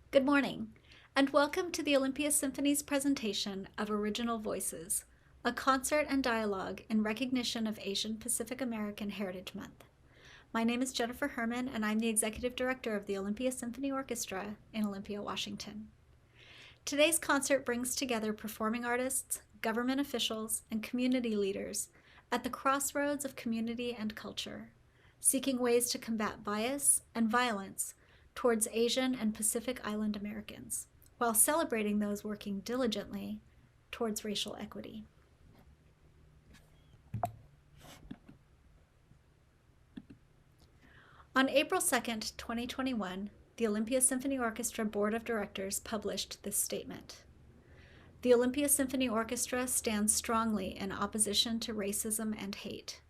Good morning, and welcome to the Olympia Symphony's presentation of Original Voices, a concert and dialogue in recognition of Asian Pacific American Heritage Month. My name is Jennifer Herman, and I'm the Executive Director of the Olympia Symphony Orchestra in Olympia, Washington. Today's concert brings together performing artists, government officials, and community leaders at the crossroads of community and culture, seeking ways to combat bias and violence towards Asian and Pacific Island Americans, while celebrating those working diligently towards racial equity. On April 2nd, 2021, the Olympia Symphony Orchestra Board of Directors published this statement. The Olympia Symphony Orchestra stands strongly in opposition to racism and hate.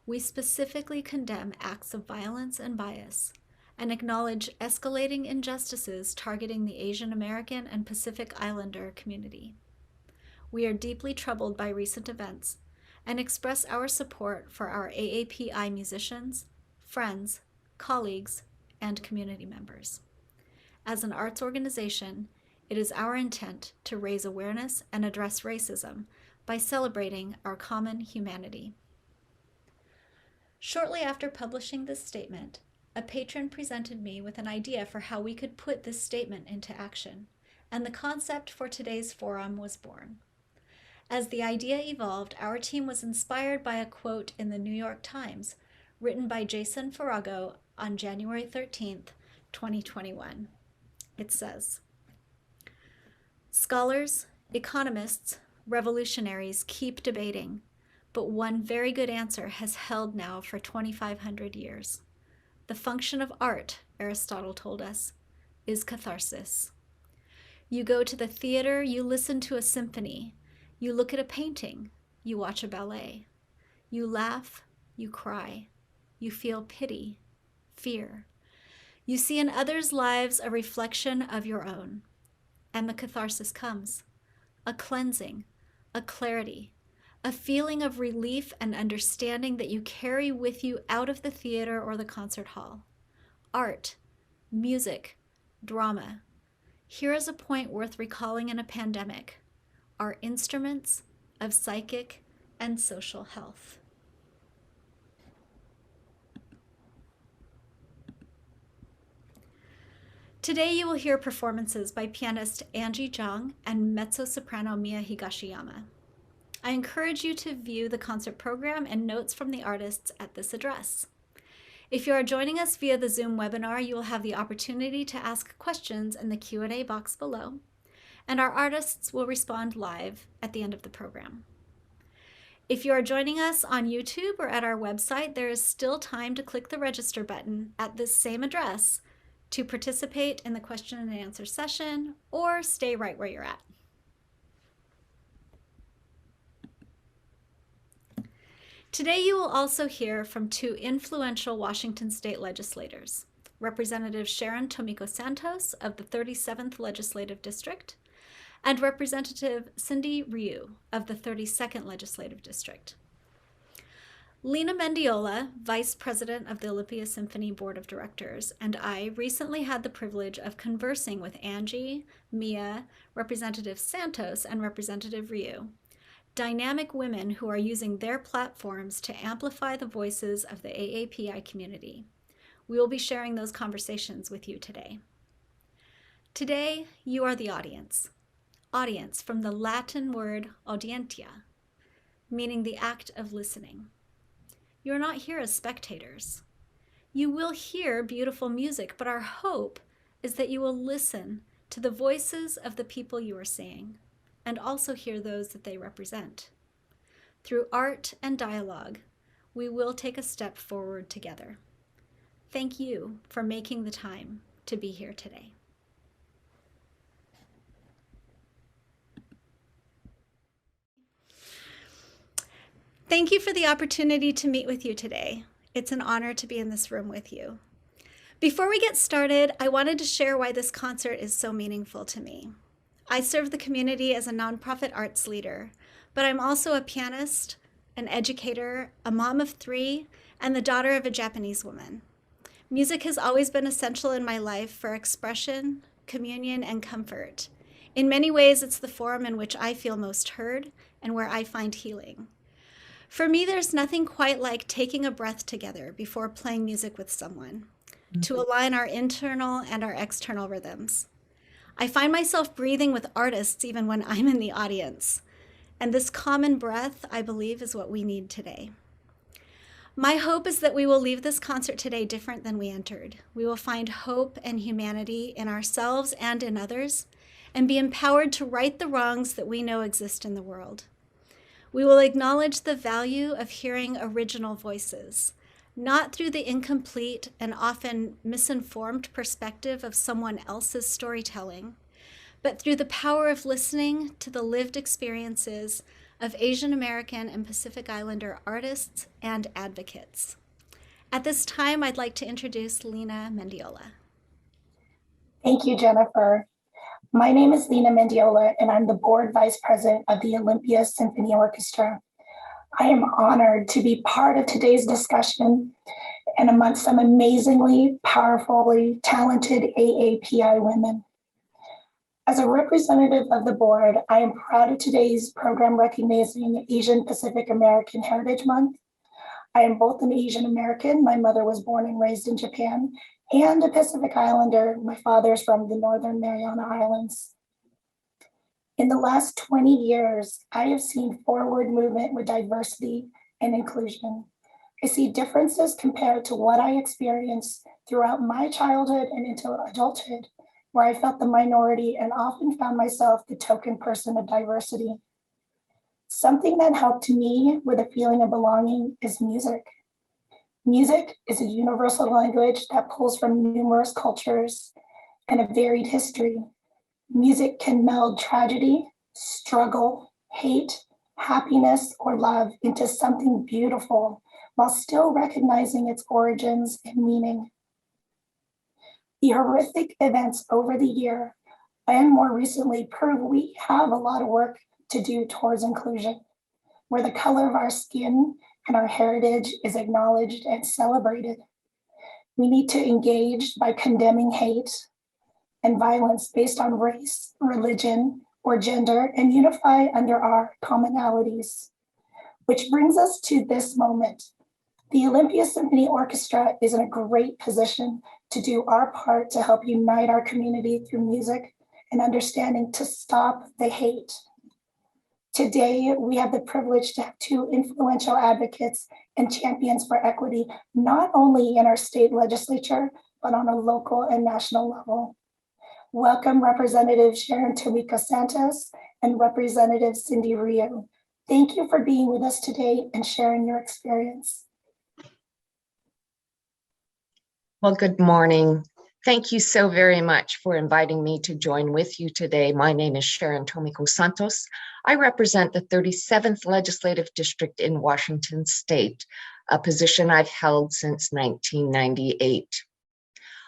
We specifically condemn acts of violence and bias, and acknowledge escalating injustices targeting the Asian American and Pacific Islander community. We are deeply troubled by recent events and express our support for our AAPI musicians, friends, colleagues, and community members. As an arts organization, it is our intent to raise awareness and address racism by celebrating our common humanity. Shortly after publishing this statement, a patron presented me with an idea for how we could put this statement into action, and the concept for today's forum was born. As the idea evolved, our team was inspired by a quote in the New York Times, written by Jason Farago on January 13th, 2021. It says, "Scholars, economists, revolutionaries keep debating, but one very good answer has held now for 2,500 years. The function of art, Aristotle told us, is catharsis. You go to the theater, you listen to a symphony, you look at a painting, you watch a ballet. You laugh, you cry, you feel pity, fear. You see in others' lives a reflection of your own. And the catharsis comes, a cleansing, a clarity, a feeling of relief and understanding that you carry with you out of the theater or the concert hall. Art, music, drama. Here is a point worth recalling in a pandemic, are instruments of psychic and social health." Today you will hear performances by pianist Angie Zhang and mezzo-soprano Miya Higashiyama. I encourage you to view the concert program and notes from the artists at this address. If you are joining us via the Zoom webinar, you will have the opportunity to ask questions in the Q&A box below, and our artists will respond live at the end of the program. If you are joining us on YouTube or at our website, there is still time to click the register button at this same address to participate in the question and answer session or stay right where you're at. Today you will also hear from two influential Washington state legislators, Representative Sharon Tomiko Santos of the 37th Legislative District and Representative Cindy Ryu of the 32nd Legislative District. Lena Mendiola, Vice President of the Olympia Symphony Board of Directors, and I recently had the privilege of conversing with Angie, Mia, Representative Santos, and Representative Ryu, dynamic women who are using their platforms to amplify the voices of the AAPI community. We will be sharing those conversations with you today. Today, you are the audience. Audience from the Latin word audientia, meaning the act of listening. You are not here as spectators. You will hear beautiful music, but our hope is that you will listen to the voices of the people you are seeing, and also hear those that they represent. Through art and dialogue, we will take a step forward together. Thank you for making the time to be here today. Thank you for the opportunity to meet with you today. It's an honor to be in this room with you. Before we get started, I wanted to share why this concert is so meaningful to me. I serve the community as a nonprofit arts leader, but I'm also a pianist, an educator, a mom of 3, and the daughter of a Japanese woman. Music has always been essential in my life for expression, communion and comfort. In many ways, it's the forum in which I feel most heard and where I find healing. For me, there's nothing quite like taking a breath together before playing music with someone to align our internal and our external rhythms. I find myself breathing with artists even when I'm in the audience. And this common breath, I believe, is what we need today. My hope is that we will leave this concert today different than we entered. We will find hope and humanity in ourselves and in others, and be empowered to right the wrongs that we know exist in the world. We will acknowledge the value of hearing original voices, not through the incomplete and often misinformed perspective of someone else's storytelling, but through the power of listening to the lived experiences of Asian American and Pacific Islander artists and advocates. At this time, I'd like to introduce Lina Mendiola. Thank you, Jennifer. My name is Lina Mendiola, and I'm the board vice president of the Olympia Symphony Orchestra. I am honored to be part of today's discussion and amongst some amazingly, powerfully talented AAPI women. As a representative of the board, I am proud of today's program recognizing Asian Pacific American Heritage Month. I am both an Asian American, my mother was born and raised in Japan, and a Pacific Islander, my father is from the Northern Mariana Islands. In the last 20 years, I have seen forward movement with diversity and inclusion. I see differences compared to what I experienced throughout my childhood and into adulthood, where I felt the minority and often found myself the token person of diversity. Something that helped me with a feeling of belonging is music. Music is a universal language that pulls from numerous cultures and a varied history. Music can meld tragedy, struggle, hate, happiness, or love into something beautiful while still recognizing its origins and meaning. The horrific events over the year and more recently prove we have a lot of work to do towards inclusion, where the color of our skin and our heritage is acknowledged and celebrated. We need to engage by condemning hate and violence based on race, religion, or gender, and unify under our commonalities. Which brings us to this moment. The Olympia Symphony Orchestra is in a great position to do our part to help unite our community through music and understanding to stop the hate. Today, we have the privilege to have two influential advocates and champions for equity, not only in our state legislature, but on a local and national level. Welcome Representative Sharon Tomiko Santos and Representative Cindy Rio. Thank you for being with us today and sharing your experience. Well, good morning. Thank you so very much for inviting me to join with you today. My name is Sharon Tomiko Santos. I represent the 37th Legislative District in Washington State, a position I've held since 1998.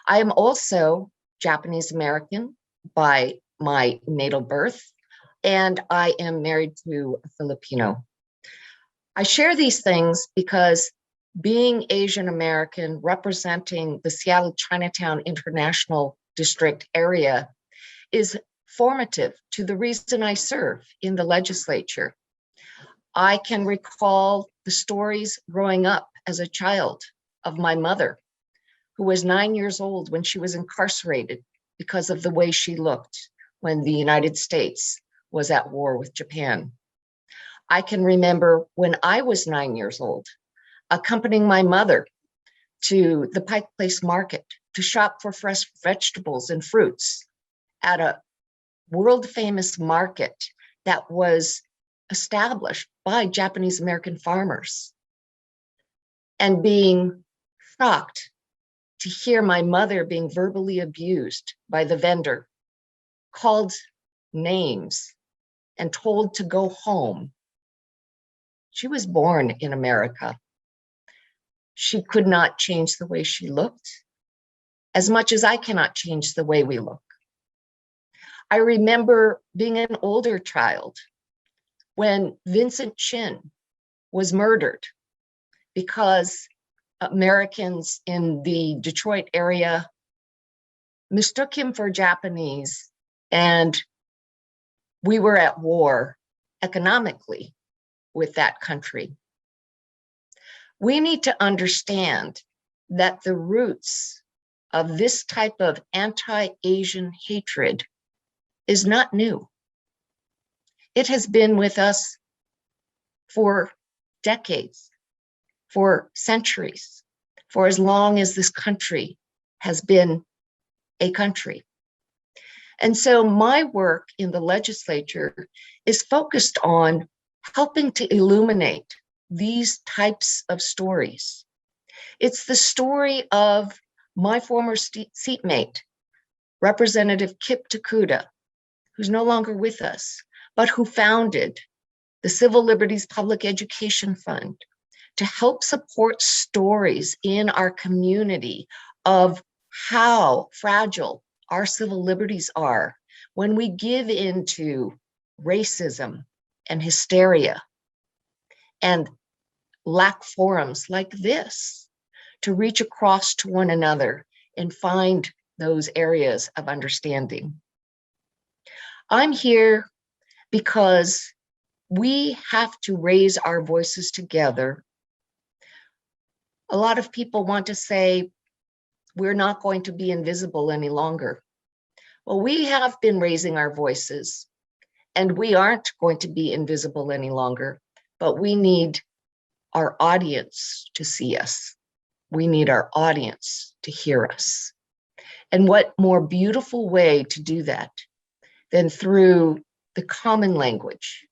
I am also Japanese American by my natal birth, and I am married to a Filipino. I share these things because being Asian American, representing the Seattle Chinatown International District area is formative to the reason I serve in the legislature. I can recall the stories growing up as a child of my mother, who was 9 years old when she was incarcerated because of the way she looked when the United States was at war with Japan. I can remember when I was 9 years old, accompanying my mother to the Pike Place Market to shop for fresh vegetables and fruits at a world famous market that was established by Japanese American farmers, and being shocked to hear my mother being verbally abused by the vendor, called names and told to go home. She was born in America. She could not change the way she looked, as much as I cannot change the way we look. I remember being an older child when Vincent Chin was murdered because Americans in the Detroit area mistook him for Japanese, and we were at war economically with that country. We need to understand that the roots of this type of anti-Asian hatred is not new. It has been with us for decades, for centuries, for as long as this country has been a country. And so my work in the legislature is focused on helping to illuminate these types of stories. It's the story of my former seatmate, Representative Kip Takuda, who's no longer with us, but who founded the Civil Liberties Public Education Fund to help support stories in our community of how fragile our civil liberties are when we give into racism and hysteria and lack forums like this to reach across to one another and find those areas of understanding. I'm here because we have to raise our voices together. A lot of people want to say, we're not going to be invisible any longer. Well, we have been raising our voices, and we aren't going to be invisible any longer, but we need our audience to see us. We need our audience to hear us. And what more beautiful way to do that than through the common language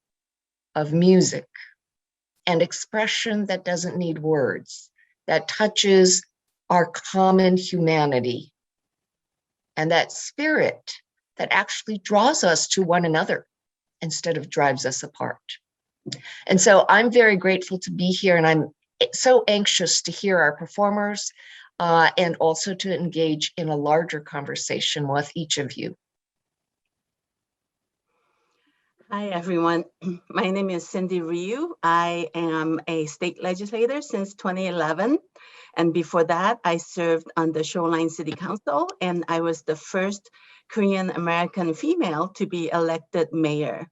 of music and expression that doesn't need words, that touches our common humanity and that spirit that actually draws us to one another instead of drives us apart. And so I'm very grateful to be here, and I'm so anxious to hear our performers and also to engage in a larger conversation with each of you. Hi, everyone. My name is Cindy Ryu. I am a state legislator since 2011. And before that, I served on the Shoreline City Council, and I was the first Korean American female to be elected mayor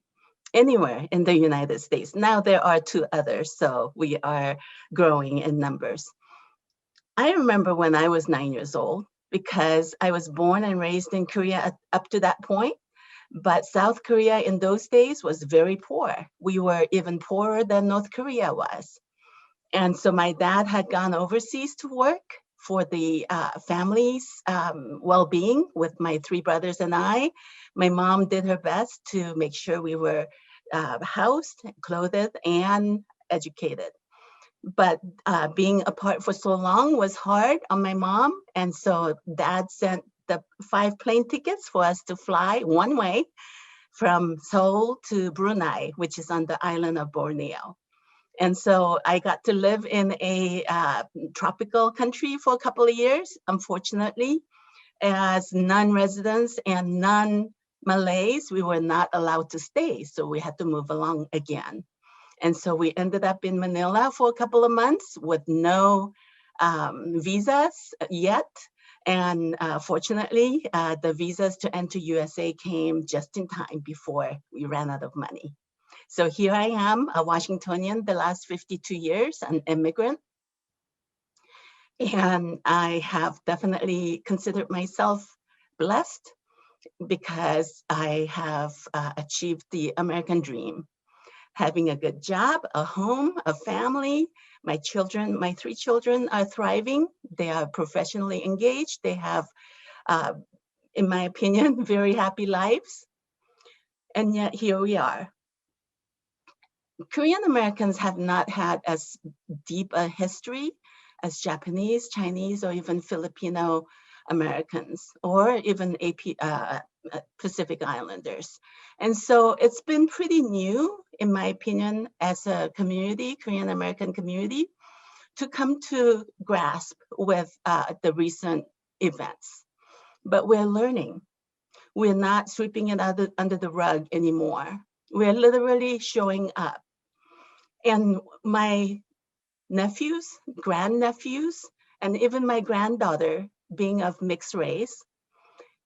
anywhere in the United States. Now there are 2 others, so we are growing in numbers. I remember when I was 9 years old, because I was born and raised in Korea up to that point. But South Korea in those days was very poor. We were even poorer than North Korea was. And so my dad had gone overseas to work for the family's well-being with my 3 brothers and I. My mom did her best to make sure we were housed, clothed, and educated. But being apart for so long was hard on my mom. And so dad sent the 5 plane tickets for us to fly one way from Seoul to Brunei, which is on the island of Borneo. And so I got to live in a tropical country for a couple of years. Unfortunately, as non-residents and non-Malays, we were not allowed to stay. So we had to move along again. And so we ended up in Manila for a couple of months with no visas yet. And fortunately, the visas to enter USA came just in time before we ran out of money. So here I am, a Washingtonian the last 52 years, an immigrant. And I have definitely considered myself blessed because I have achieved the American dream. Having a good job, a home, a family. My children, my 3 children are thriving. They are professionally engaged. They have, in my opinion, very happy lives. And yet here we are. Korean Americans have not had as deep a history as Japanese, Chinese, or even Filipino Americans, or even Pacific Islanders. And so it's been pretty new, in my opinion, as a community, Korean American community, to come to grasp with the recent events. But we're learning. We're not sweeping it under the rug anymore. We're literally showing up. And my nephews, grandnephews, and even my granddaughter, being of mixed race,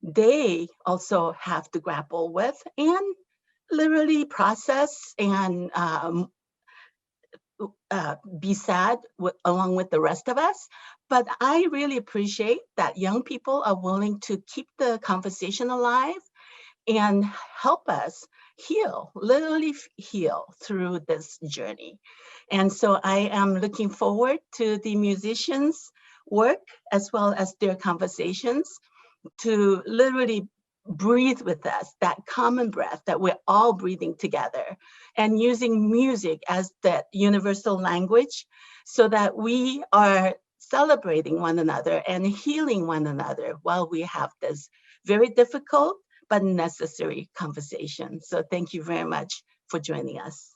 they also have to grapple with and literally process and be sad along with the rest of us. But I really appreciate that young people are willing to keep the conversation alive and help us heal, literally heal through this journey. And so I am looking forward to the musicians' work as well as their conversations to literally breathe with us, that common breath that we're all breathing together, and using music as that universal language so that we are celebrating one another and healing one another while we have this very difficult but necessary conversation. So thank you very much for joining us.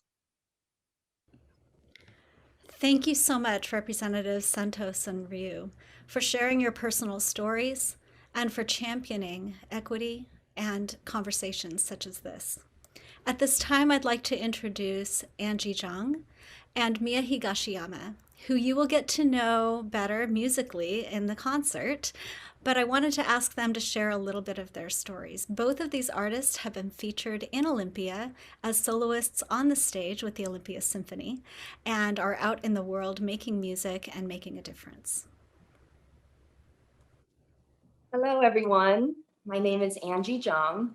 Thank you so much, Representatives Santos and Ryu, for sharing your personal stories and for championing equity and conversations such as this. At this time, I'd like to introduce Angie Zhang and Miya Higashiyama, who you will get to know better musically in the concert, but I wanted to ask them to share a little bit of their stories. Both of these artists have been featured in Olympia as soloists on the stage with the Olympia Symphony and are out in the world making music and making a difference. Hello, everyone. My name is Angie Zhang,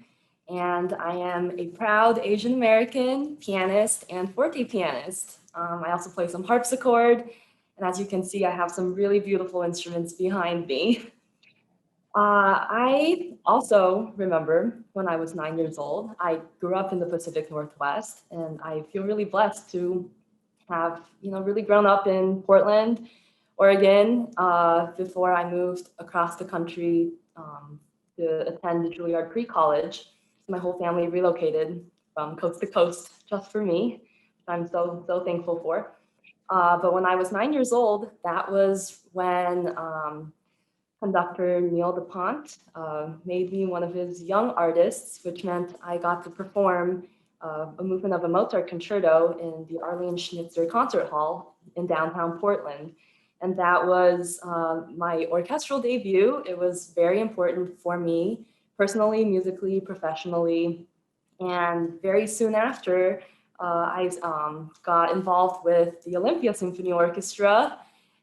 and I am a proud Asian American pianist and forte pianist. I also play some harpsichord, and as you can see, I have some really beautiful instruments behind me. I also remember when I was 9 years old. I grew up in the Pacific Northwest, and I feel really blessed to have, really grown up in Portland, Oregon, before I moved across the country to attend the Juilliard Pre-College. My whole family relocated from coast to coast just for me, which I'm so thankful for. But when I was 9 years old, that was when conductor Neil DuPont made me one of his young artists, which meant I got to perform a movement of a Mozart concerto in the Arlene Schnitzer Concert Hall in downtown Portland. And that was my orchestral debut. It was very important for me, personally, musically, professionally. And very soon after, I got involved with the Olympia Symphony Orchestra,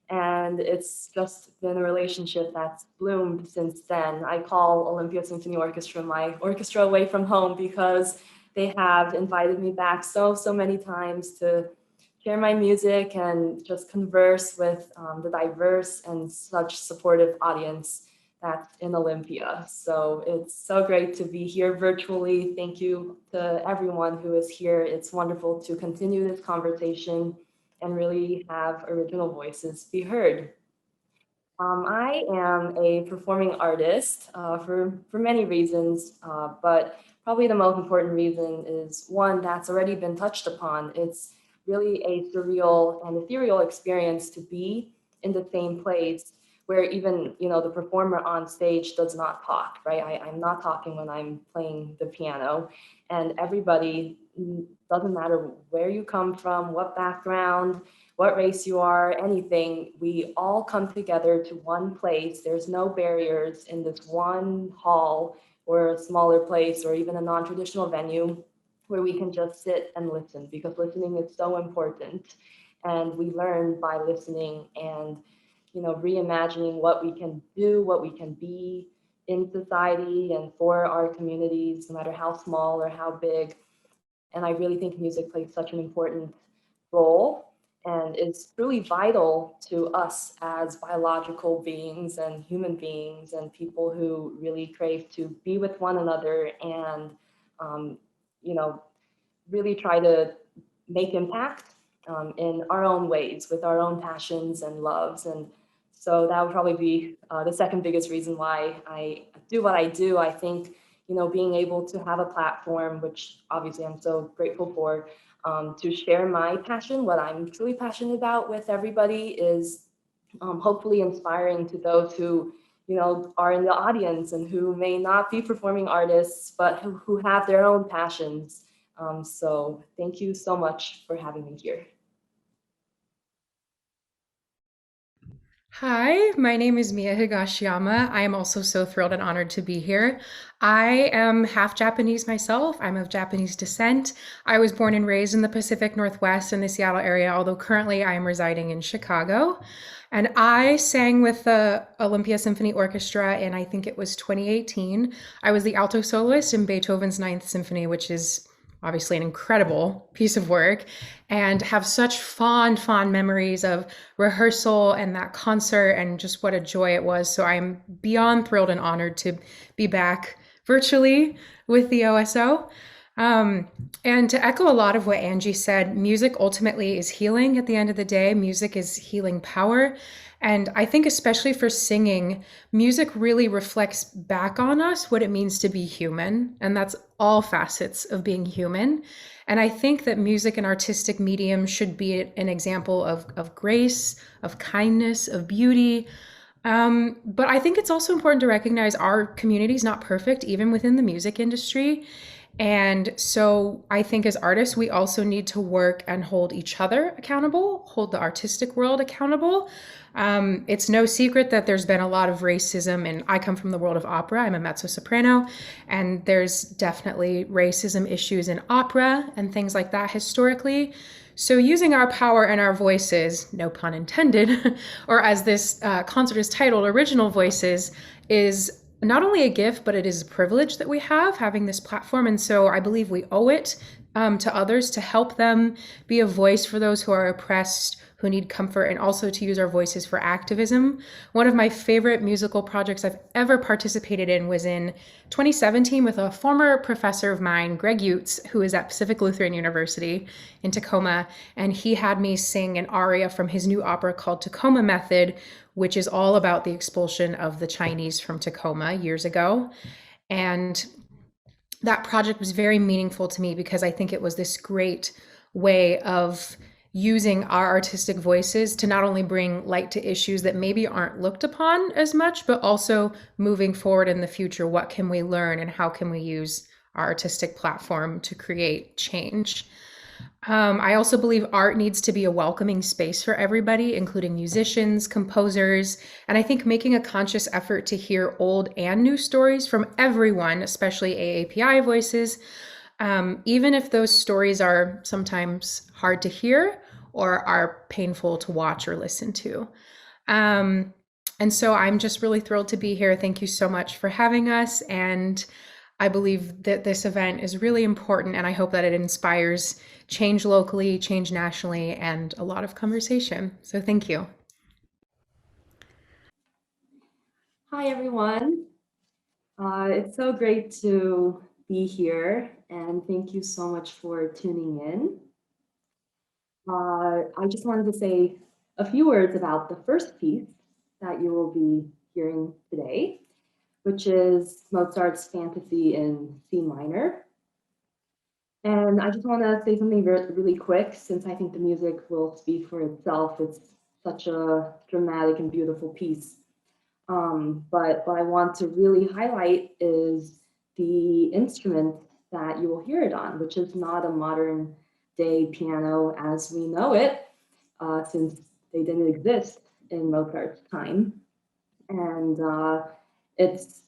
and it's just been a relationship that's bloomed since then. I call Olympia Symphony Orchestra my orchestra away from home because they have invited me back so many times to share my music and just converse with the diverse and such supportive audience that's in Olympia. So it's so great to be here virtually. Thank you to everyone who is here. It's wonderful to continue this conversation and really have original voices be heard. I am a performing artist for many reasons, but probably the most important reason is one that's already been touched upon. It's really a surreal and ethereal experience to be in the same place where even the performer on stage does not talk, right? I'm not talking when I'm playing the piano, and everybody, doesn't matter where you come from, what background, what race you are, anything, we all come together to one place. There's no barriers in this one hall or a smaller place or even a non-traditional venue where we can just sit and listen, because listening is so important. And we learn by listening and reimagining what we can do, what we can be in society and for our communities, no matter how small or how big. And I really think music plays such an important role and is truly vital to us as biological beings and human beings and people who really crave to be with one another and, really try to make impact in our own ways with our own passions and loves. And so that would probably be the second biggest reason why I do what I do. I think, being able to have a platform, which obviously I'm so grateful for, to share my passion, what I'm truly passionate about with everybody is hopefully inspiring to those who, are in the audience and who may not be performing artists, but who have their own passions. So thank you so much for having me here. Hi, my name is Miya Higashiyama. I am also so thrilled and honored to be here. I am half Japanese myself. I'm of Japanese descent. I was born and raised in the Pacific Northwest in the Seattle area, although currently I am residing in Chicago. And I sang with the Olympia Symphony Orchestra in, I think it was 2018. I was the alto soloist in Beethoven's Ninth Symphony, which is obviously an incredible piece of work, and have such fond memories of rehearsal and that concert and just what a joy it was. So I'm beyond thrilled and honored to be back virtually with the OSO. And to echo a lot of what Angie said, music ultimately is healing at the end of the day. Music is healing power. And I think, especially for singing, music really reflects back on us what it means to be human. And that's all facets of being human. And I think that music and artistic medium should be an example of grace, of kindness, of beauty. But I think it's also important to recognize our community is not perfect, even within the music industry. And so I think as artists, we also need to work and hold each other accountable, hold the artistic world accountable. It's no secret that there's been a lot of racism, and I come from the world of opera. I'm a mezzo-soprano, and there's definitely racism issues in opera and things like that historically. So using our power and our voices, no pun intended, or as this concert is titled, Original Voices, is not only a gift, but it is a privilege that we have having this platform. And so I believe we owe it to others to help them be a voice for those who are oppressed, who need comfort, and also to use our voices for activism. One of my favorite musical projects I've ever participated in was in 2017 with a former professor of mine, Greg Utes, who is at Pacific Lutheran University in Tacoma. And he had me sing an aria from his new opera called Tacoma Method, which is all about the expulsion of the Chinese from Tacoma years ago. And that project was very meaningful to me because I think it was this great way of using our artistic voices to not only bring light to issues that maybe aren't looked upon as much, but also moving forward in the future, what can we learn and how can we use our artistic platform to create change? I also believe art needs to be a welcoming space for everybody, including musicians, composers, and I think making a conscious effort to hear old and new stories from everyone, especially AAPI voices, even if those stories are sometimes hard to hear or are painful to watch or listen to. And so I'm just really thrilled to be here. Thank you so much for having us. And I believe that this event is really important, and I hope that it inspires change locally, change nationally, and a lot of conversation. So thank you. Hi, everyone. It's so great to be here, and thank you so much for tuning in. I just wanted to say a few words about the first piece that you will be hearing today, which is Mozart's Fantasy in C minor. And I just want to say something really quick, since I think the music will speak for itself. It's such a dramatic and beautiful piece. But what I want to really highlight is the instrument that you will hear it on, which is not a modern day piano as we know it, since they didn't exist in Mozart's time. And it's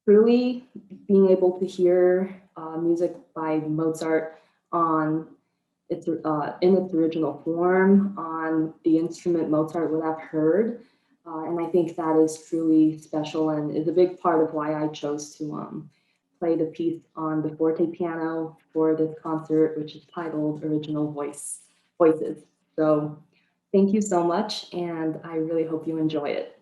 truly being able to hear music by Mozart on its in its original form, on the instrument Mozart would have heard. And I think that is truly special and is a big part of why I chose to play the piece on the fortepiano for this concert, which is titled Original Voices. So thank you so much, and I really hope you enjoy it.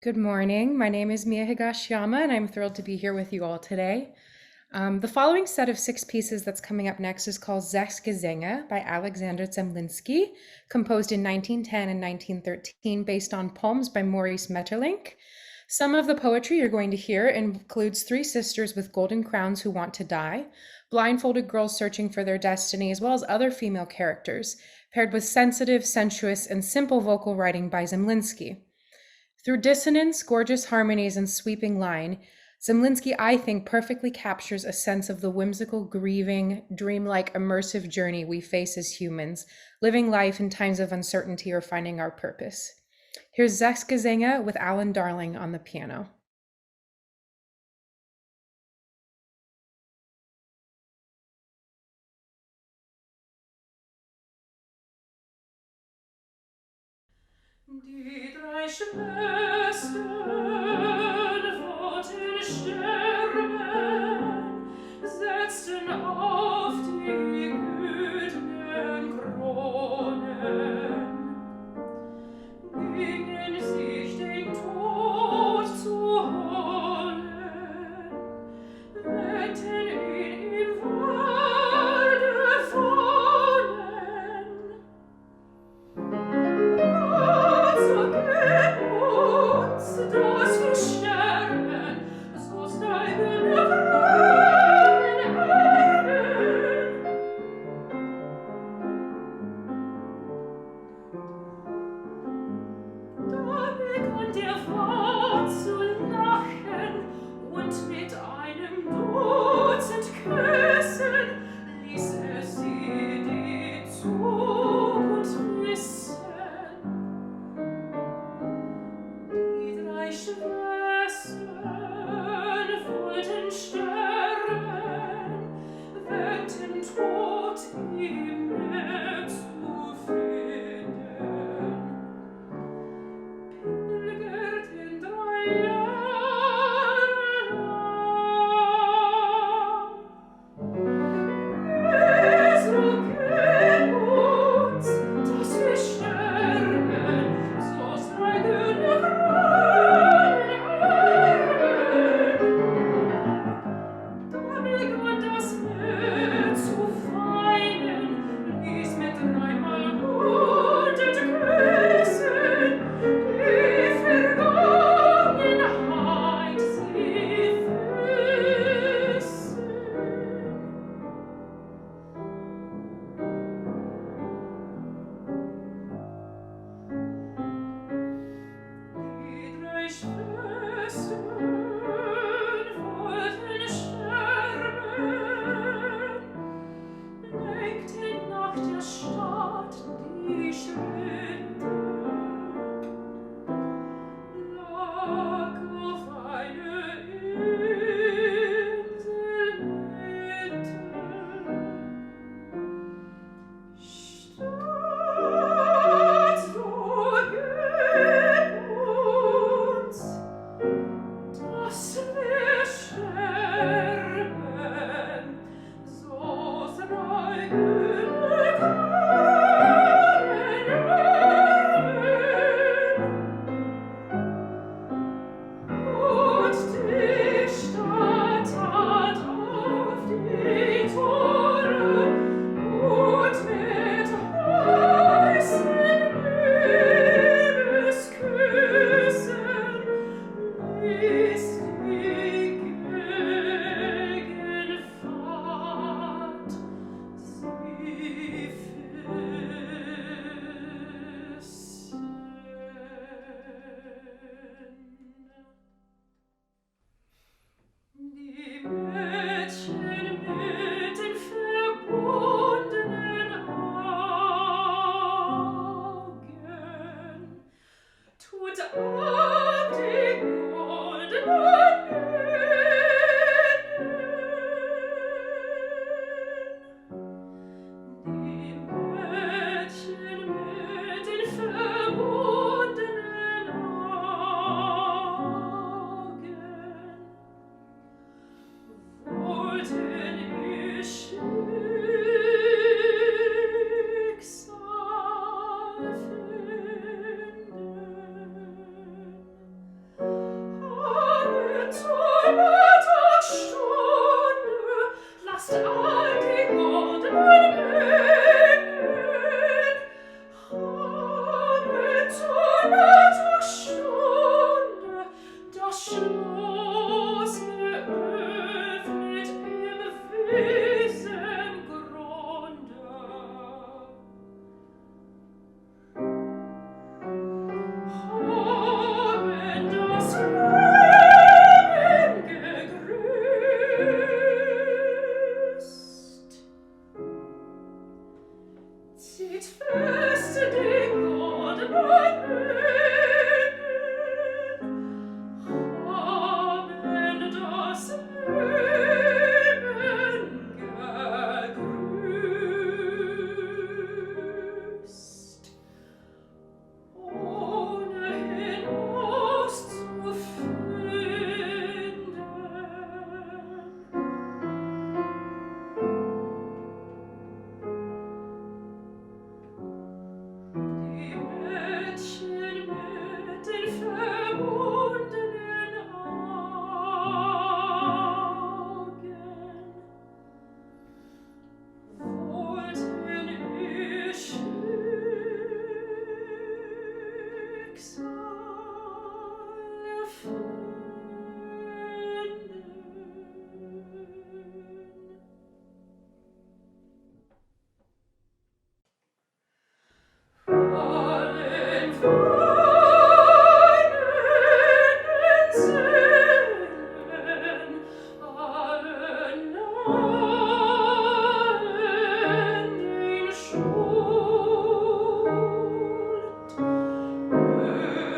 Good morning. My name is Miya Higashiyama, and I'm thrilled to be here with you all today. The following set of 6 pieces that's coming up next is called Sechs Gesange by Alexander Zemlinsky, composed in 1910 and 1913 based on poems by Maurice Maeterlinck. Some of the poetry you're going to hear includes 3 sisters with golden crowns who want to die, blindfolded girls searching for their destiny, as well as other female characters, paired with sensitive, sensuous, and simple vocal writing by Zemlinsky. Through dissonance, gorgeous harmonies, and sweeping line, Zemlinsky, I think, perfectly captures a sense of the whimsical, grieving, dreamlike, immersive journey we face as humans, living life in times of uncertainty or finding our purpose. Here's Sechs Gesange with Alan Darling on the piano. Die 3 Schwestern wollten sterben, setzten auf die güldenen Kronen, gingen sich den Tod zu holen, wetten ihn im Walde wohnen. So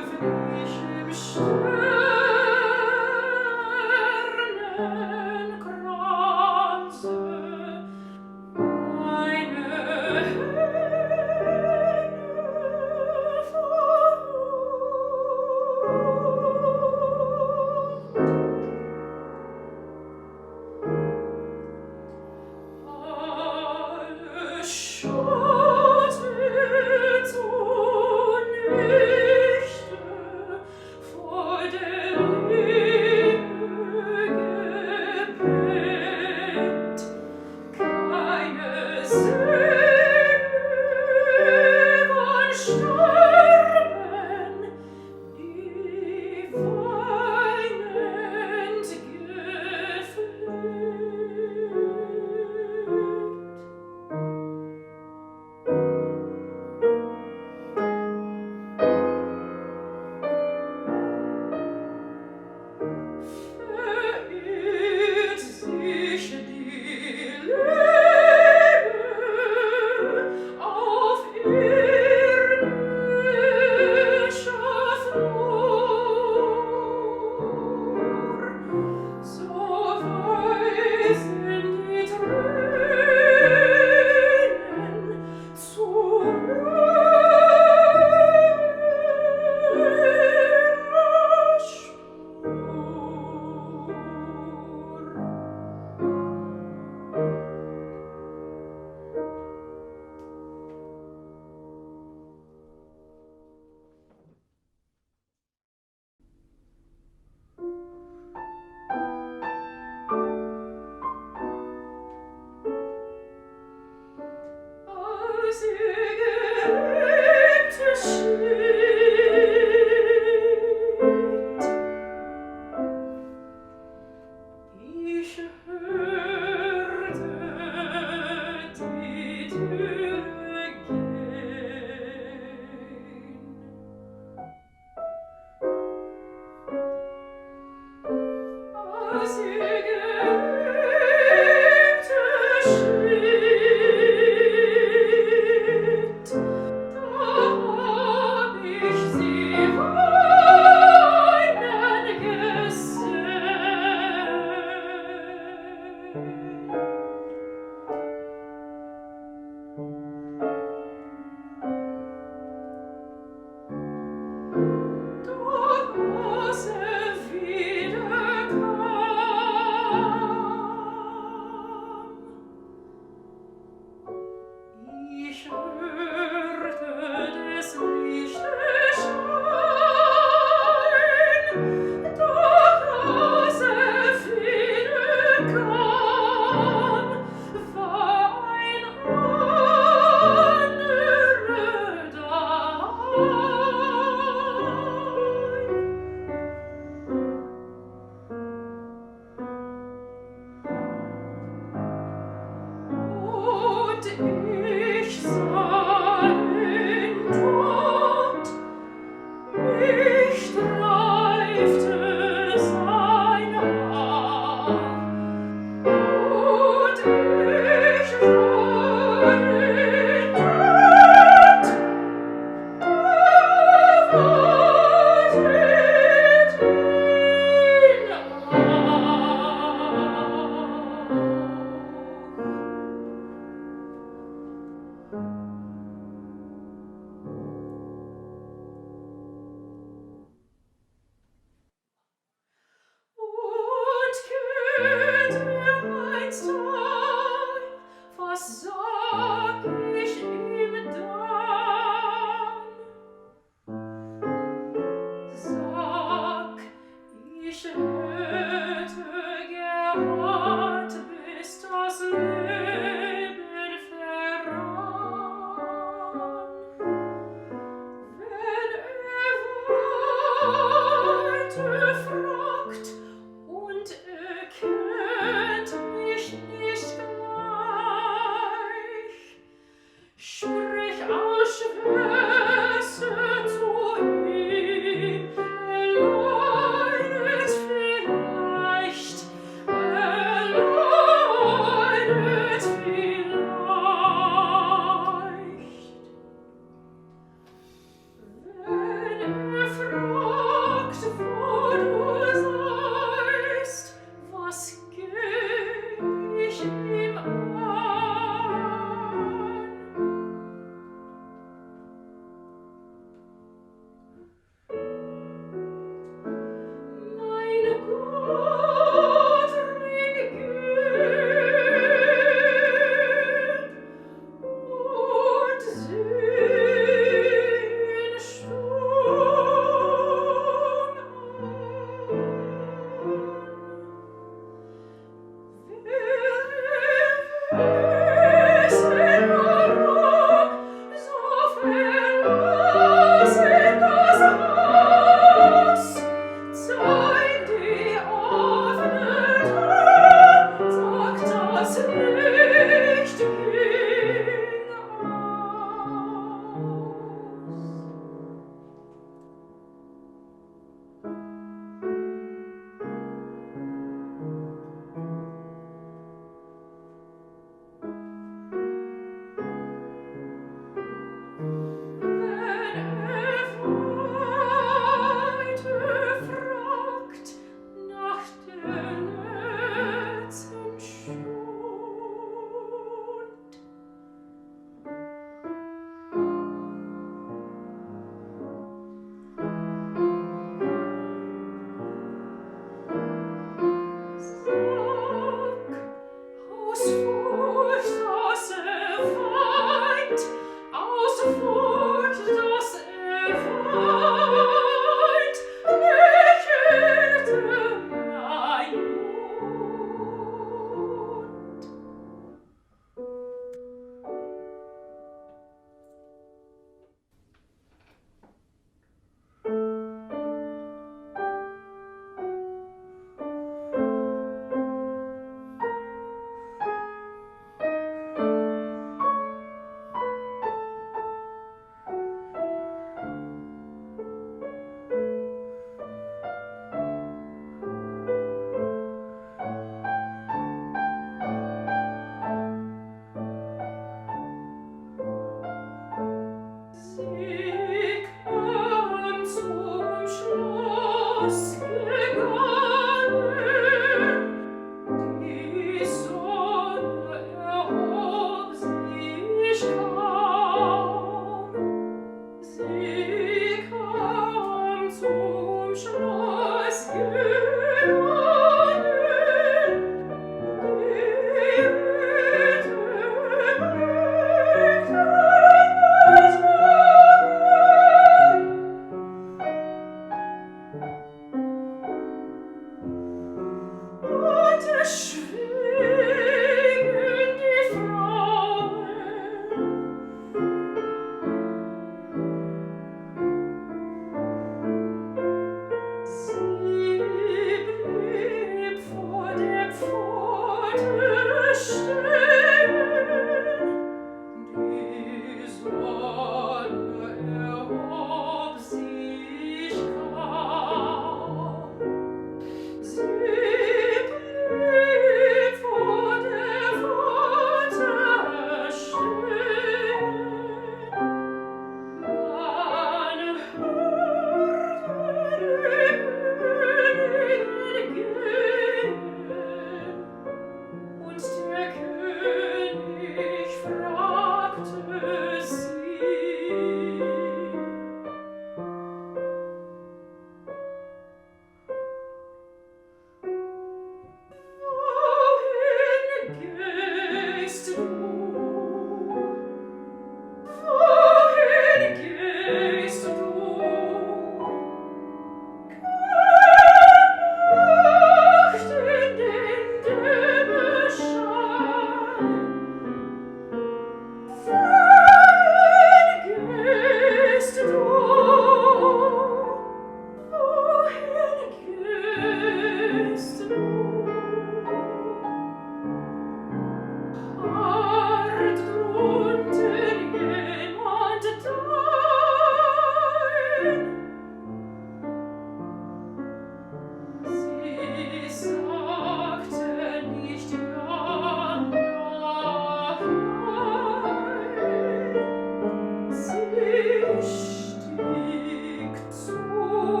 Öffentlich im Stern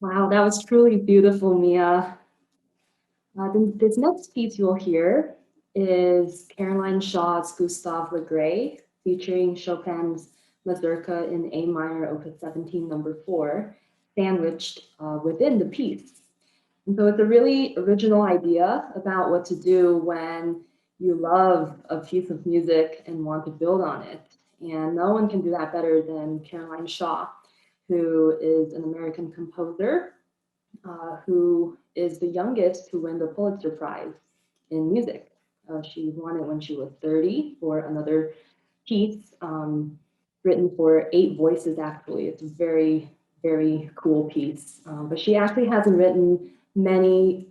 Wow, that was truly beautiful, Mia. This next piece you'll hear is Caroline Shaw's Gustave Le Gray, featuring Chopin's Mazurka in A minor, Opus 17, number 4, sandwiched within the piece. And so it's a really original idea about what to do when you love a piece of music and want to build on it. And no one can do that better than Caroline Shaw, who is an American composer who is the youngest to win the Pulitzer Prize in music. She won it when she was 30 for another piece written for 8 voices, actually. It's a very, very cool piece. But she actually hasn't written many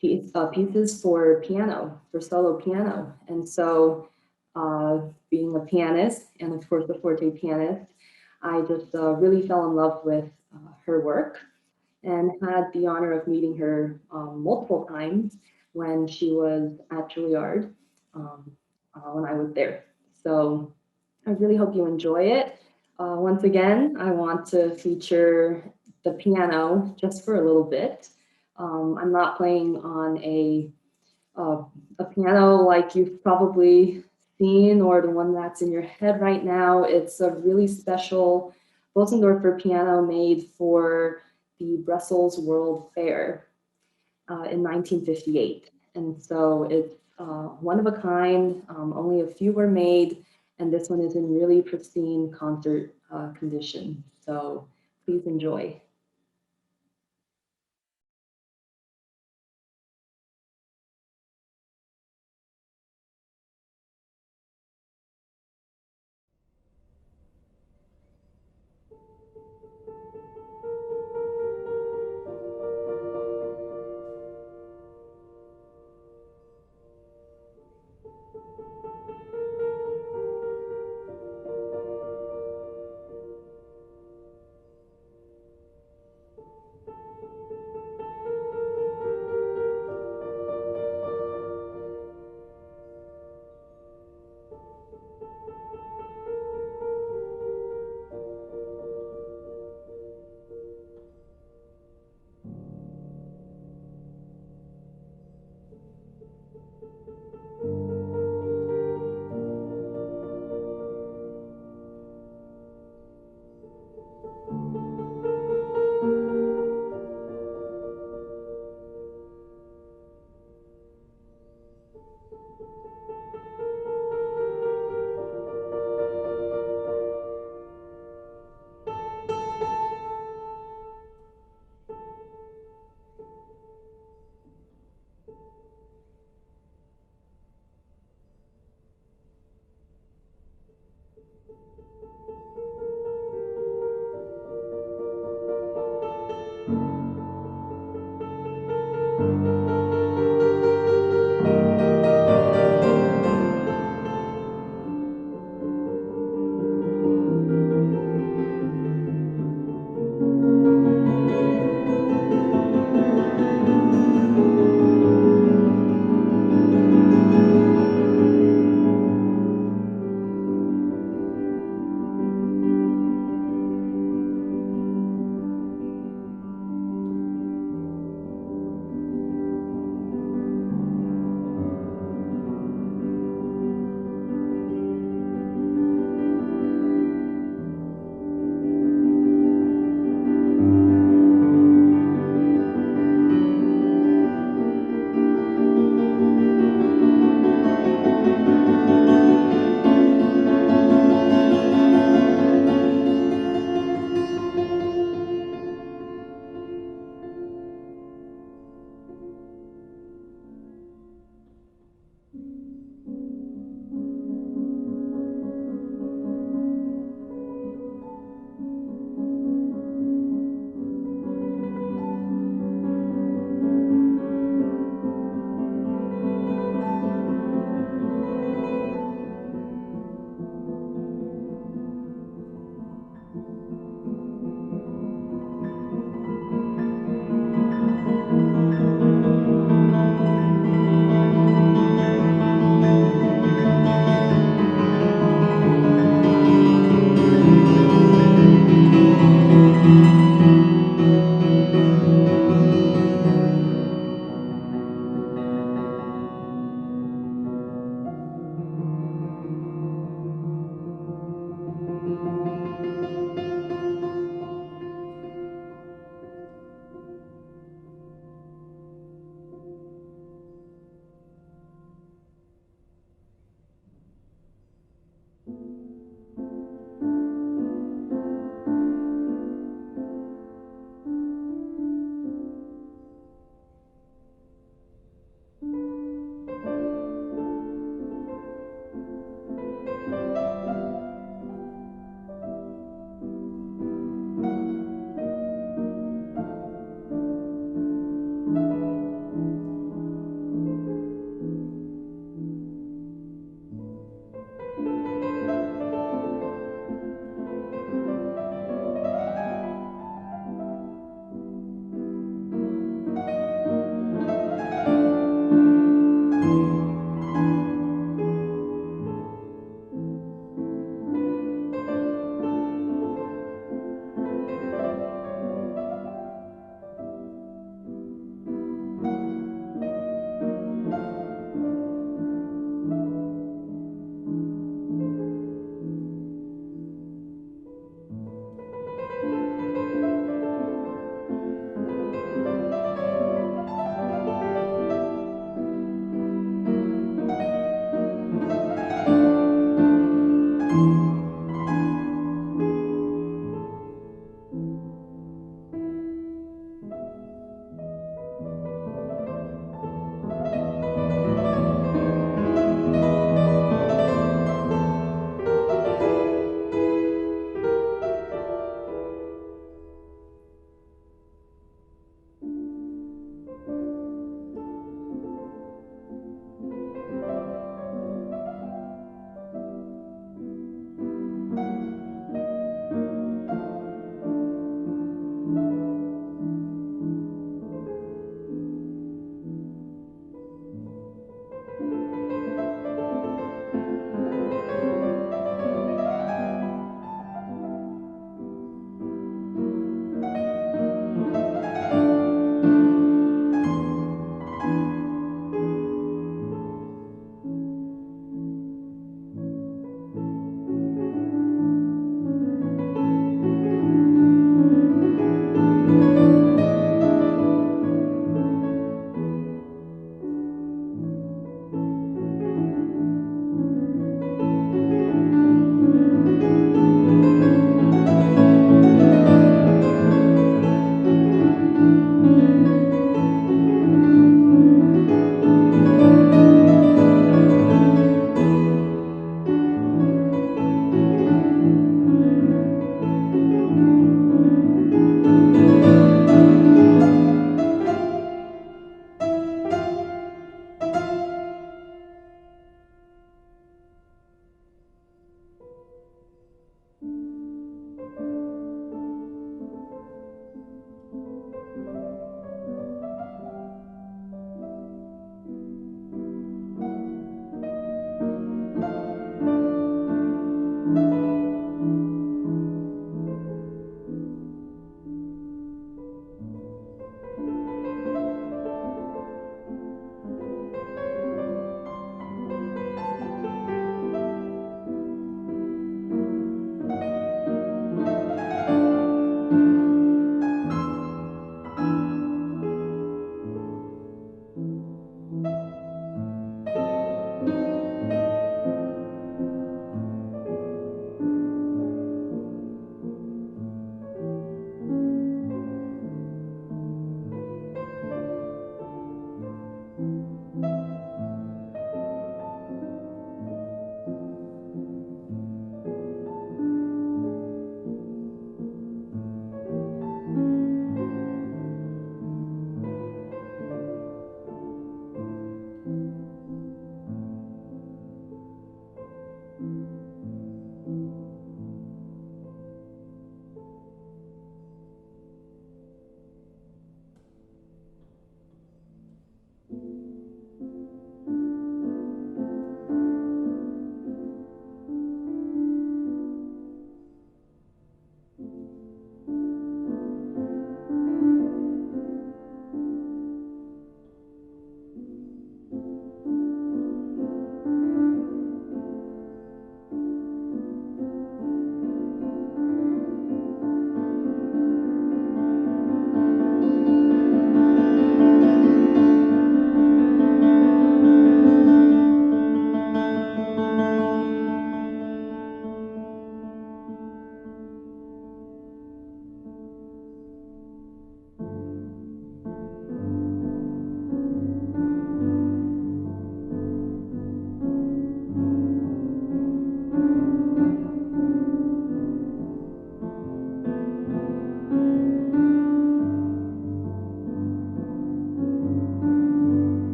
pieces for piano, for solo piano. And so being a pianist, and of course a forte pianist, I just really fell in love with her work and had the honor of meeting her multiple times when she was at Juilliard when I was there. So I really hope you enjoy it. Once again, I want to feature the piano just for a little bit. I'm not playing on a piano like you've probably seen or the one that's in your head right now. It's a really special Bosendorfer piano made for the Brussels World Fair in 1958. And so it's one of a kind, only a few were made, and this one is in really pristine concert condition. So please enjoy.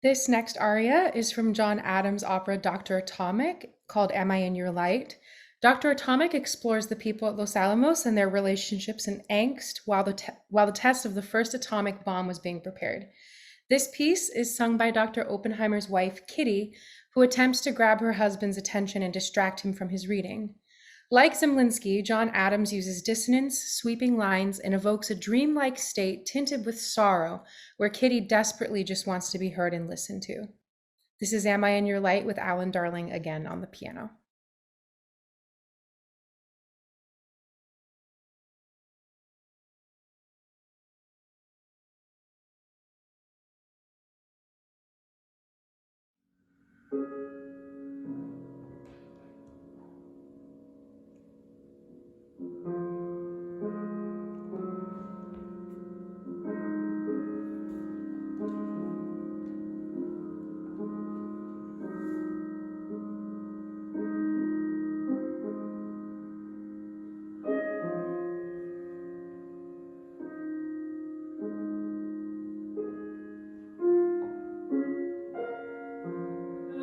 This next aria is from John Adams' opera Dr. Atomic, called Am I in Your Light? Dr. Atomic explores the people at Los Alamos and their relationships and angst while the test of the first atomic bomb was being prepared. This piece is sung by Dr. Oppenheimer's wife, Kitty, who attempts to grab her husband's attention and distract him from his reading. Like Zemlinsky, John Adams uses dissonance, sweeping lines, and evokes a dreamlike state tinted with sorrow, where Kitty desperately just wants to be heard and listened to. This is Am I in Your Light with Alan Darling again on the piano.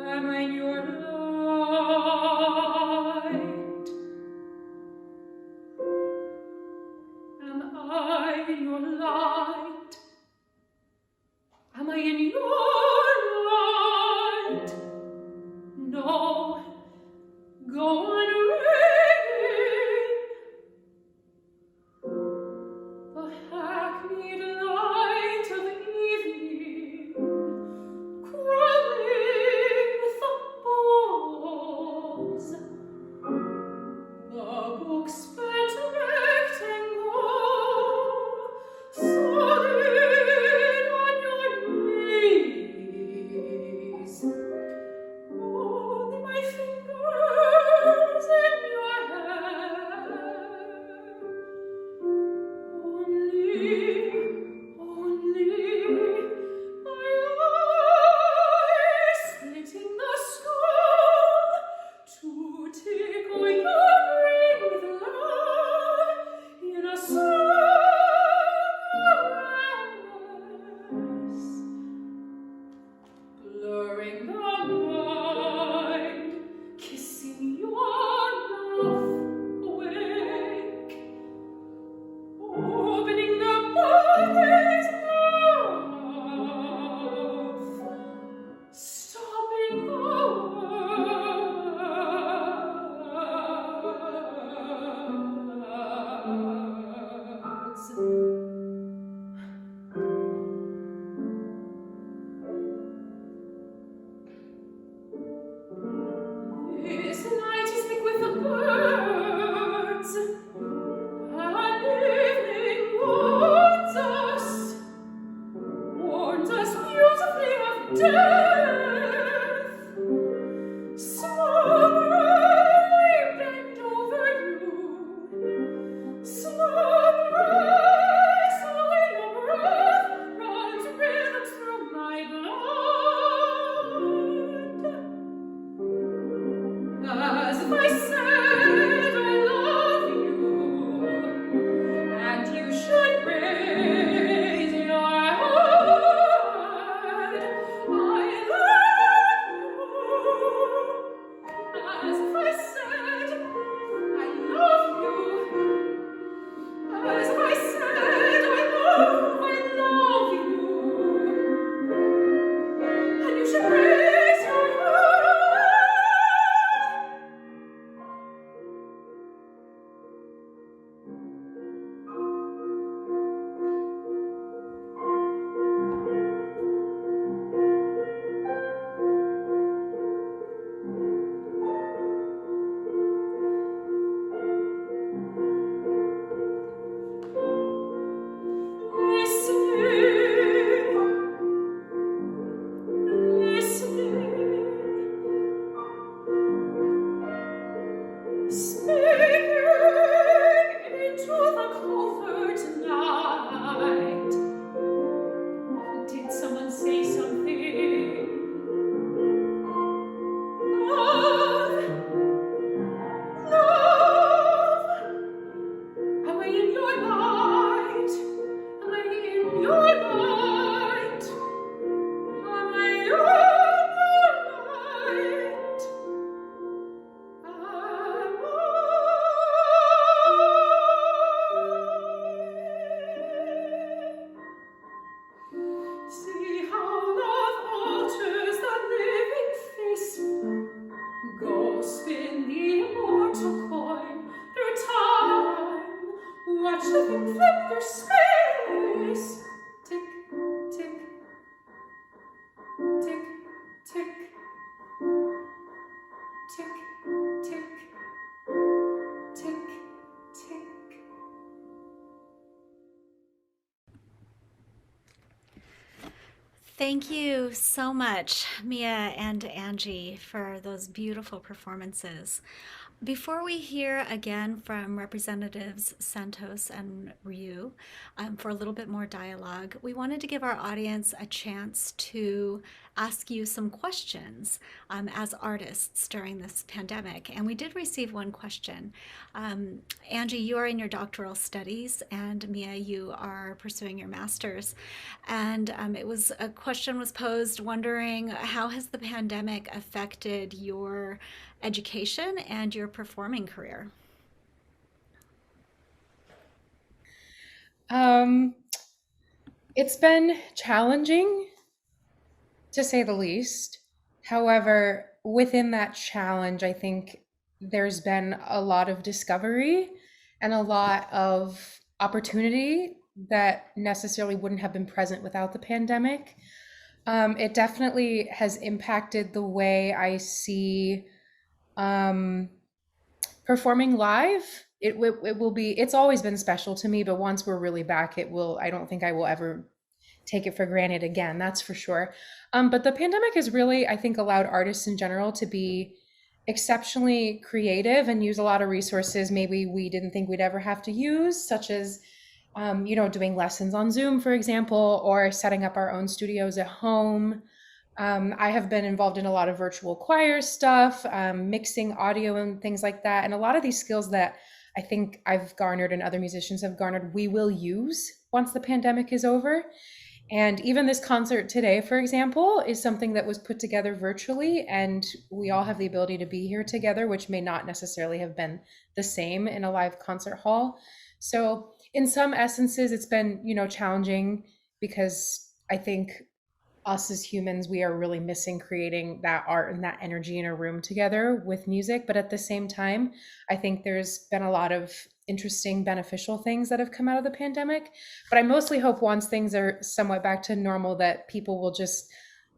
Am I in your Thank you so much, Mia and Angie, for those beautiful performances. Before we hear again from Representatives Santos and Ryu for a little bit more dialogue, we wanted to give our audience a chance to ask you some questions as artists during this pandemic. And we did receive one question. Angie, you are in your doctoral studies, and Mia, you are pursuing your master's. And it was a question was posed wondering, how has the pandemic affected your education and your performing career? It's been challenging, to say the least. However, within that challenge, I think there's been a lot of discovery and a lot of opportunity that necessarily wouldn't have been present without the pandemic. It definitely has impacted the way I see performing live. It will be, it's always been special to me, but once we're really back, I don't think I will ever take it for granted again, that's for sure. But the pandemic has really, I think, allowed artists in general to be exceptionally creative and use a lot of resources maybe we didn't think we'd ever have to use, such as doing lessons on Zoom, for example, or setting up our own studios at home. I have been involved in a lot of virtual choir stuff, mixing audio and things like that. And a lot of these skills that I think I've garnered and other musicians have garnered, we will use once the pandemic is over. And even this concert today, for example, is something that was put together virtually, and we all have the ability to be here together, which may not necessarily have been the same in a live concert hall. So in some essences, it's been, challenging, because I think us as humans, we are really missing creating that art and that energy in a room together with music. But at the same time, I think there's been a lot of interesting, beneficial things that have come out of the pandemic. But I mostly hope once things are somewhat back to normal, that people will just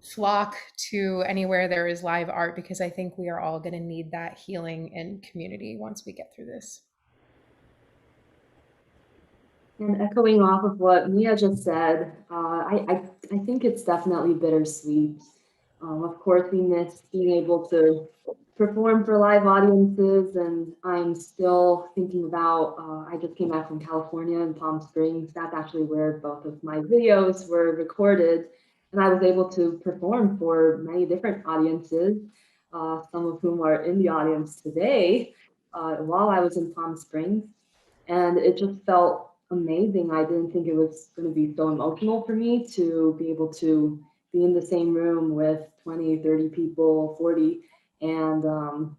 flock to anywhere there is live art, because I think we are all going to need that healing and community once we get through this. And echoing off of what Mia just said, I think it's definitely bittersweet. Of course, we miss being able to perform for live audiences, and I'm still thinking about, I just came back from California and Palm Springs. That's actually where both of my videos were recorded, and I was able to perform for many different audiences, some of whom are in the audience today, while I was in Palm Springs. And it just felt amazing. I didn't think it was going to be so emotional for me to be able to be in the same room with 20, 30 people, 40, and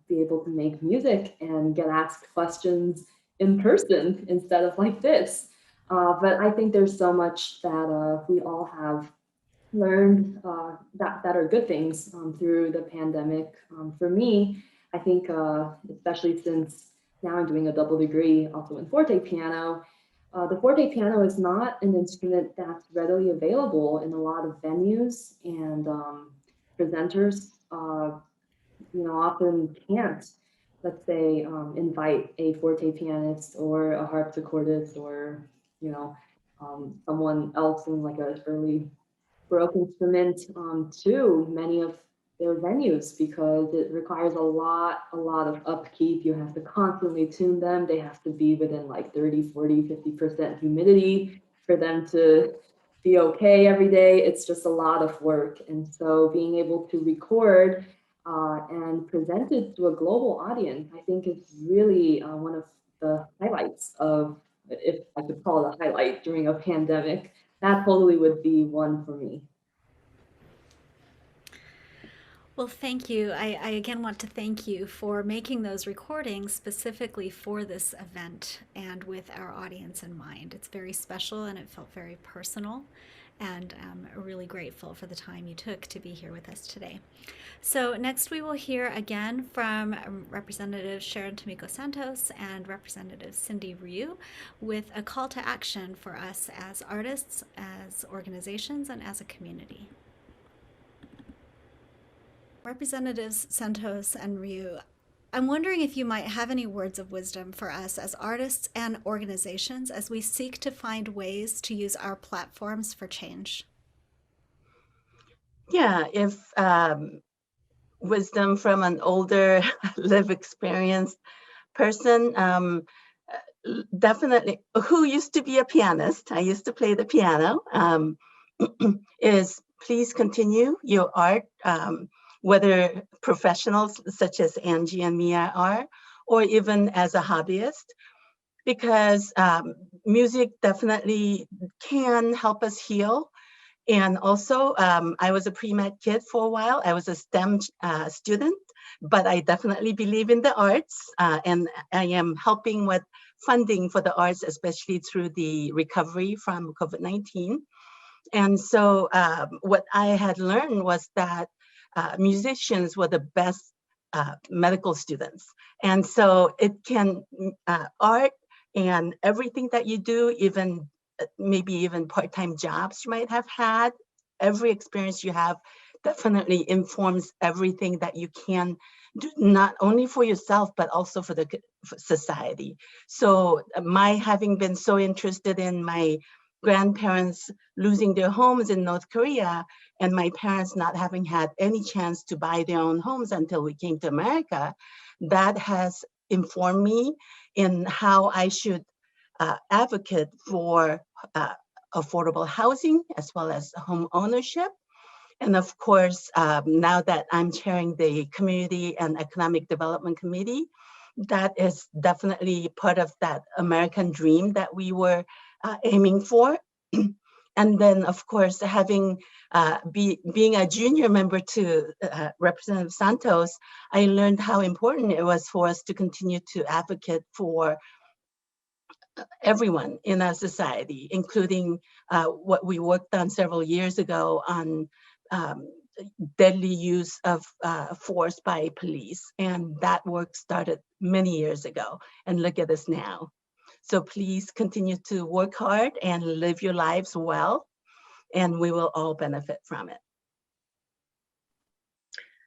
be able to make music and get asked questions in person instead of like this. But I think there's so much that we all have learned that are good things through the pandemic. For me, I think especially since now I'm doing a double degree also in fortepiano. The fortepiano is not an instrument that's readily available in a lot of venues, and presenters, often can't, let's say, invite a forte pianist or a harpsichordist or, someone else in like an early Baroque instrument to many of their venues, because it requires a lot of upkeep. You have to constantly tune them. They have to be within like 30, 40, 50% humidity for them to be okay every day. It's just a lot of work. And so being able to record and present it to a global audience, I think is really one of the highlights of, if I could call it a highlight during a pandemic. That totally would be one for me. Well, thank you. I again want to thank you for making those recordings specifically for this event and with our audience in mind. It's very special and it felt very personal, and I'm really grateful for the time you took to be here with us today. So next we will hear again from Representative Sharon Tomiko Santos and Representative Cindy Ryu with a call to action for us as artists, as organizations, and as a community. Representatives Santos and Ryu, I'm wondering if you might have any words of wisdom for us as artists and organizations as we seek to find ways to use our platforms for change. Yeah, if wisdom from an older live experience person, definitely, who used to be a pianist, I used to play the piano, is please continue your art, whether professionals such as Angie and Miya are, or even as a hobbyist, because music definitely can help us heal. And also, I was a pre-med kid for a while. I was a STEM student, but I definitely believe in the arts, and I am helping with funding for the arts, especially through the recovery from COVID-19. And so what I had learned was that musicians were the best medical students. And so it can, art and everything that you do, even maybe even part-time jobs you might have had, every experience you have definitely informs everything that you can do, not only for yourself, but also for the for society. So my having been so interested in my grandparents losing their homes in North Korea, and my parents not having had any chance to buy their own homes until we came to America, that has informed me in how I should advocate for affordable housing as well as home ownership. And of course, now that I'm chairing the Community and Economic Development Committee, that is definitely part of that American dream that we were aiming for. And then, of course, having being a junior member to Representative Santos, I learned how important it was for us to continue to advocate for everyone in our society, including what we worked on several years ago on deadly use of force by police. And that work started many years ago. And look at us now. So please continue to work hard and live your lives well, and we will all benefit from it.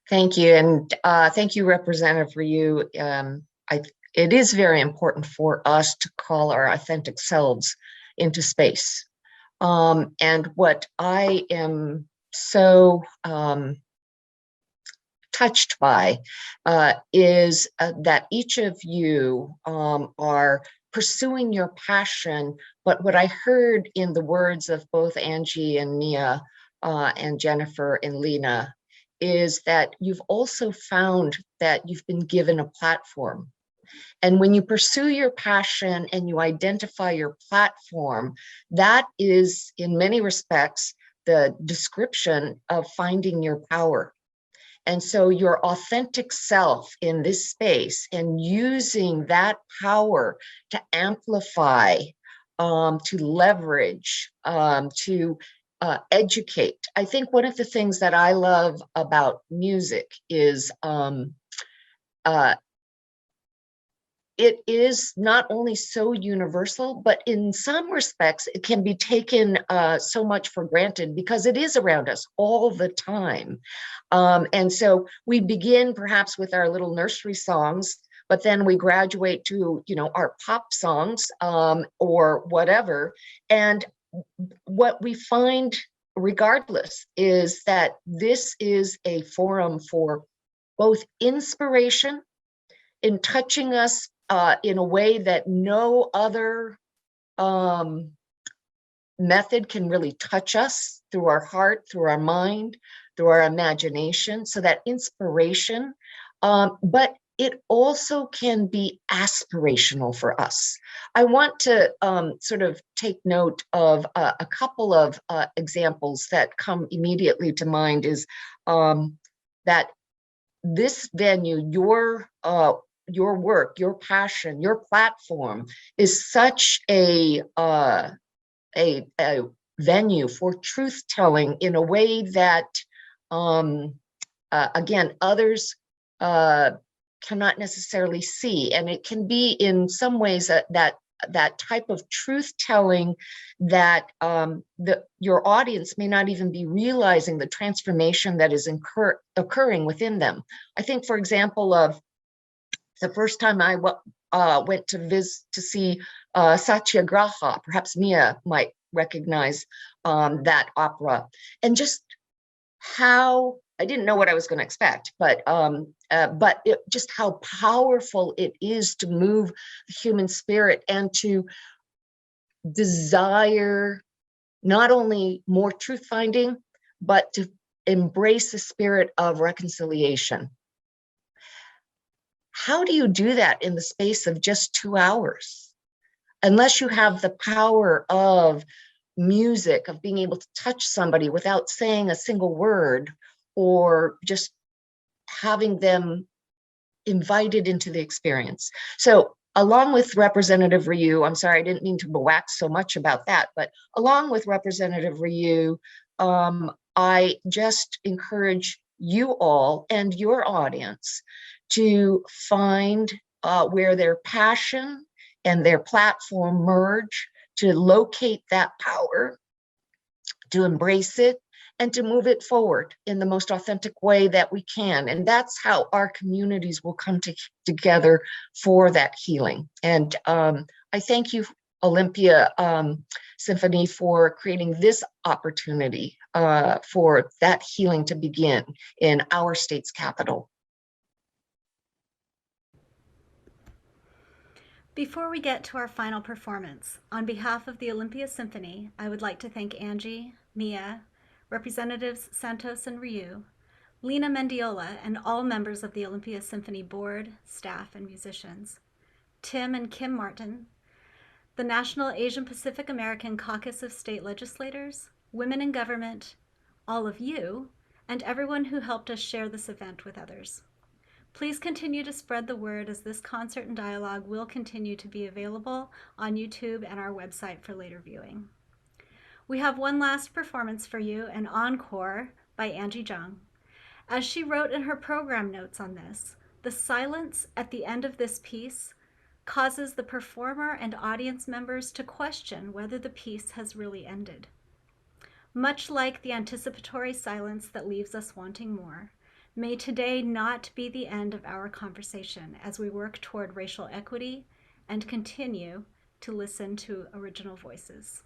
Thank you. And thank you, Representative Ryu. It is very important for us to call our authentic selves into space. And what I am so touched by is that each of you are pursuing your passion. But what I heard in the words of both Angie and Miya and Jennifer and Lena is that you've also found that you've been given a platform. And when you pursue your passion and you identify your platform, that is, in many respects, the description of finding your power. And so your authentic self in this space and using that power to amplify, to leverage, to educate. I think one of the things that I love about music is it is not only so universal, but in some respects, it can be taken so much for granted because it is around us all the time. And so we begin perhaps with our little nursery songs, but then we graduate to, our pop songs or whatever. And what we find regardless is that this is a forum for both inspiration in touching us in a way that no other method can really touch us, through our heart, through our mind, through our imagination. So that inspiration, but it also can be aspirational for us. I want to sort of take note of a couple of examples that come immediately to mind is that this venue, your work, your passion, your platform is such a venue for truth telling in a way that, again, others cannot necessarily see. And it can be in some ways that type of truth telling that your audience may not even be realizing the transformation that is occurring within them. I think, for example, of the first time I went to see Satyagraha, perhaps Miya might recognize that opera, and just how I didn't know what I was going to expect, but just how powerful it is to move the human spirit and to desire not only more truth finding, but to embrace the spirit of reconciliation. How do you do that in the space of just 2 hours? Unless you have the power of music, of being able to touch somebody without saying a single word, or just having them invited into the experience. So along with Representative Ryu, I'm sorry, I didn't mean to wax so much about that, but along with Representative Ryu, I just encourage you all and your audience to find where their passion and their platform merge, to locate that power, to embrace it, and to move it forward in the most authentic way that we can. And that's how our communities will come together for that healing. And I thank you, Olympia Symphony, for creating this opportunity for that healing to begin in our state's capital. Before we get to our final performance, on behalf of the Olympia Symphony, I would like to thank Angie, Miya, Representatives Santos and Ryu, Lena Mendiola, and all members of the Olympia Symphony board, staff, and musicians, Tim and Kim Martin, the National Asian Pacific American Caucus of State Legislators, Women in Government, all of you, and everyone who helped us share this event with others. Please continue to spread the word, as this concert and dialogue will continue to be available on YouTube and our website for later viewing. We have one last performance for you, an encore by Angie Zhang. As she wrote in her program notes on this, the silence at the end of this piece causes the performer and audience members to question whether the piece has really ended. Much like the anticipatory silence that leaves us wanting more, may today not be the end of our conversation as we work toward racial equity and continue to listen to original voices.